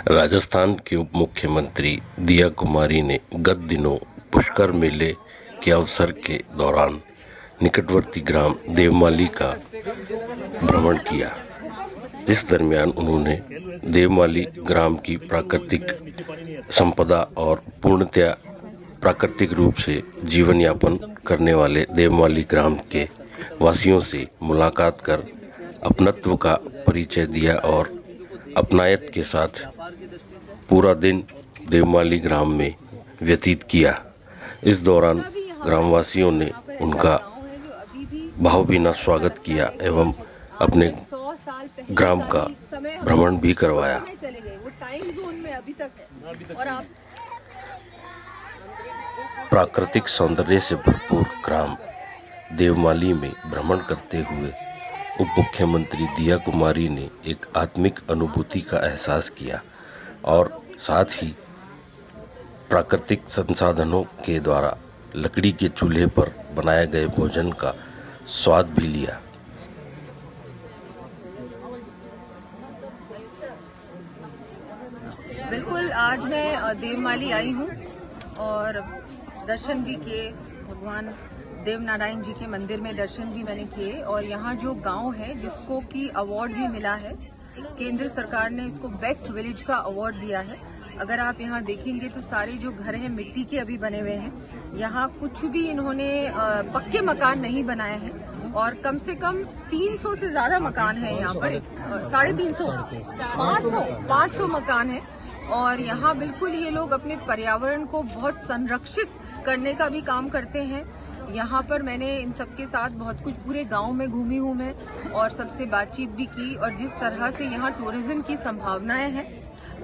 राजस्थान की उप मुख्यमंत्री दिया कुमारी ने गत दिनों पुष्कर मेले के अवसर के दौरान निकटवर्ती ग्राम देवमाली का भ्रमण किया। इस दरमियान उन्होंने देवमाली ग्राम की प्राकृतिक संपदा और पूर्णतया प्राकृतिक रूप से जीवन यापन करने वाले देवमाली ग्राम के वासियों से मुलाकात कर अपनत्व का परिचय दिया और अपनायत के साथ पूरा दिन देवमाली ग्राम में व्यतीत किया। इस दौरान ग्रामवासियों ने उनका भावभीना स्वागत किया एवं अपने ग्राम का भ्रमण भी करवाया। प्राकृतिक सौंदर्य से भरपूर ग्राम देवमाली में भ्रमण करते हुए उप मुख्यमंत्री दिया कुमारी ने एक आत्मिक अनुभूति का एहसास किया और साथ ही प्राकृतिक संसाधनों के द्वारा लकड़ी के चूल्हे पर बनाए गए भोजन का स्वाद भी लिया। बिल्कुल, आज मैं देवमाली आई हूँ और दर्शन भी किए। भगवान देवनारायण जी के मंदिर में दर्शन भी मैंने किए और यहाँ जो गांव है जिसको कि अवार्ड भी मिला है, केंद्र सरकार ने इसको बेस्ट विलेज का अवार्ड दिया है। अगर आप यहाँ देखेंगे तो सारे जो घर हैं मिट्टी के अभी बने हुए हैं। यहाँ कुछ भी इन्होंने पक्के मकान नहीं बनाए हैं और कम से कम 300 से ज्यादा मकान है यहाँ पर। 350 500 मकान है और यहाँ बिल्कुल ये लोग अपने पर्यावरण को बहुत संरक्षित करने का भी काम करते हैं। यहाँ पर मैंने इन सबके साथ बहुत कुछ पूरे गांव में घूमी हूँ मैं और सबसे बातचीत भी की और जिस तरह से यहाँ टूरिज्म की संभावनाएं हैं,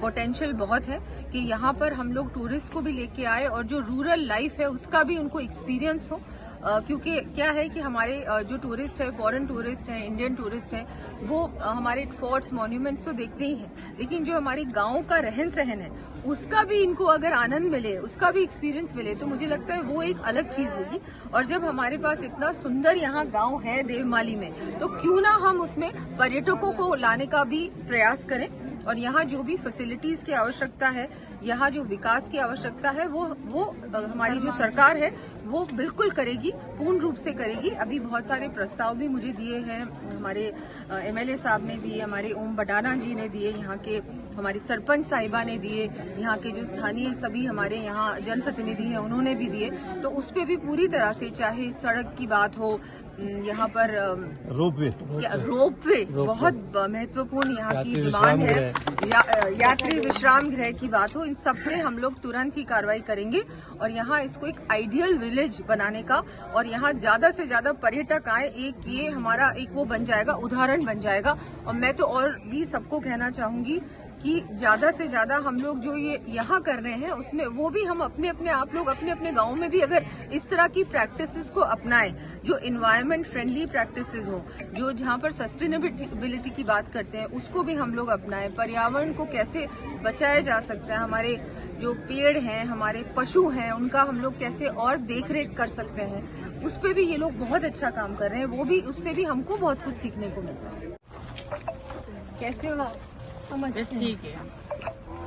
पोटेंशियल बहुत है कि यहाँ पर हम लोग टूरिस्ट को भी लेके आए और जो रूरल लाइफ है उसका भी उनको एक्सपीरियंस हो। क्योंकि क्या है कि हमारे जो टूरिस्ट है, फॉरेन टूरिस्ट है, इंडियन टूरिस्ट है, वो हमारे फोर्ट्स मॉन्यूमेंट्स तो देखते ही हैं, लेकिन जो हमारे गांव का रहन सहन है उसका भी इनको अगर आनंद मिले, उसका भी एक्सपीरियंस मिले तो मुझे लगता है वो एक अलग चीज होगी। और जब हमारे पास इतना सुंदर यहाँ गांव है देवमाली में, तो क्यों ना हम उसमें पर्यटकों को लाने का भी प्रयास करें और यहाँ जो भी फैसिलिटीज की आवश्यकता है, यहाँ जो विकास की आवश्यकता है वो हमारी जो सरकार है वो बिल्कुल करेगी, पूर्ण रूप से करेगी। अभी बहुत सारे प्रस्ताव भी मुझे दिए हैं, हमारे एमएलए साहब ने दिए, हमारे ओम बडाना जी ने दिए, यहाँ के हमारी सरपंच साहिबा ने दिए, यहाँ के जो स्थानीय सभी हमारे यहाँ जनप्रतिनिधि हैं उन्होंने भी दिए। तो उस पर भी पूरी तरह से, चाहे सड़क की बात हो, यहाँ पर रोपवे बहुत महत्वपूर्ण यहाँ की डिमांड है, यात्री विश्राम गृह की बात हो, इन सब पे हम लोग तुरंत ही कार्रवाई करेंगे और यहाँ इसको एक आइडियल विलेज बनाने का और यहाँ ज्यादा से ज्यादा पर्यटक आए, एक ये हमारा एक वो बन जाएगा, उदाहरण बन जाएगा। और मैं तो और भी सबको कहना चाहूंगी कि ज्यादा से ज्यादा हम लोग जो ये यहाँ कर रहे हैं उसमें वो भी हम अपने अपने आप लोग अपने अपने गाँव में भी अगर इस तरह की प्रैक्टिसेस को अपनाएं, जो इन्वायरमेंट फ्रेंडली प्रैक्टिसेस हो, जो जहाँ पर सस्टेनेबिलिटी की बात करते हैं उसको भी हम लोग अपनाएं। पर्यावरण को कैसे बचाया जा सकता है, हमारे जो पेड़ हैं, हमारे पशु हैं, उनका हम लोग कैसे और देख रेख कर सकते हैं, उस पर भी ये लोग बहुत अच्छा काम कर रहे हैं। वो भी, उससे भी हमको बहुत कुछ सीखने को मिलता है। कैसे हो आप? हम ठीक है।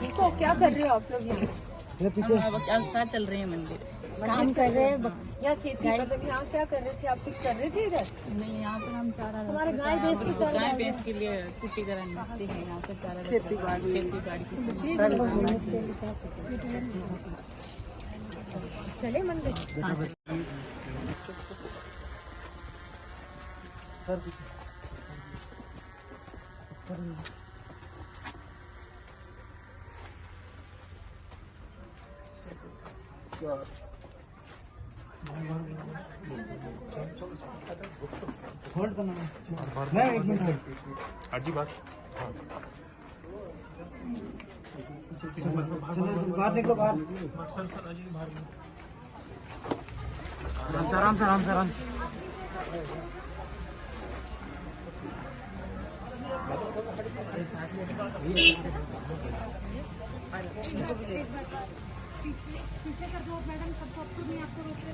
तो क्या कर रहे हो आप लोग यहाँ? हम चल रहे हैं मंदिर, काम कर रहे हैं या खेती? मतलब यहाँ क्या कर रहे थे आप? कुछ कर रहे थे इधर? नहीं, यहाँ पर हम चारा, हमारे गाय भैंस के लिए कुटी कराते हैं, यहाँ पर चारा खेती बाड़ी चले मंदिर। होल्ड करना मैं 1 मिनट होल्ड। आजी बात बाहर निकलो, बाहर आराम से आराम से आराम से। पीछे का जो मैडम सबको आपको नहीं आपको रोक रहे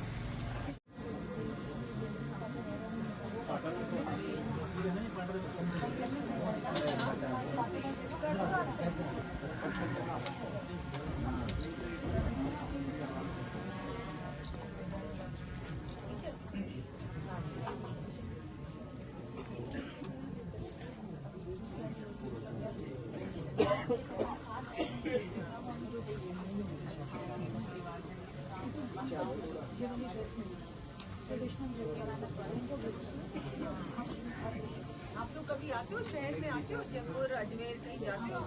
आप लोग कभी आते हो शहर में, आते हो जयपुर अजमेर कहीं जाते हो?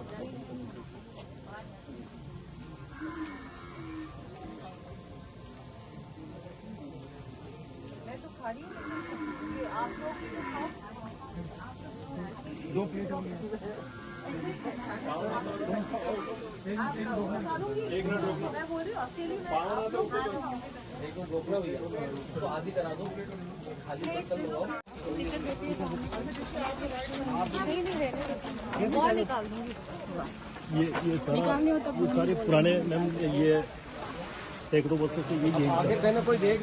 मैं तो खा रही हूँ, आप लोग भी तो खाओ। 2 प्लेट हो गया। मैं बोल रही हूँ अकेली मैं ये सारे पुराने मैम ये सैकड़ों वर्षों से यही है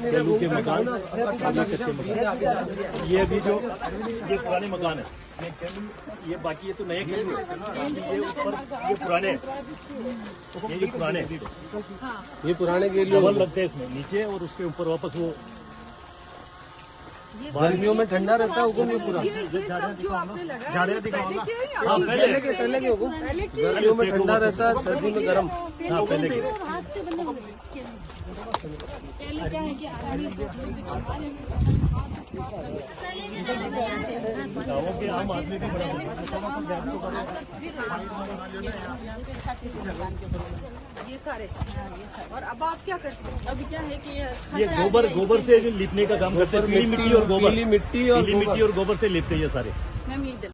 तेलुगु के मकान, अभी कच्चे मकान। ये अभी जो ये पुराने मकान है, ये बाकी ये तो नए के ये ऊपर ये पुराने ये पुराने ये पुराने के लिए डबल लगते हैं इसमें नीचे और उसके ऊपर वापस वो गर्मियों में ठंडा रहता है हुकुम ये पूरा। ये सब जो आपने लगाया पहले के है या पहले के हुकुम पहले के? गर्मियों में ठंडा रहता है, सर्दी में गर्म। हाँ पहले के हाथ से बने हुए पहले क्या है कि आदमी गाँवों के आम आदमी भी बड़ा ये सारे। और अब आप क्या करते हो? अभी क्या है कि ये गोबर से लिपने का काम करते हैं, पीली मिट्टी और गोबर, पीली मिट्टी और पीली मिट्टी और गोबर से लिपते हैं ये सारे। मैम ये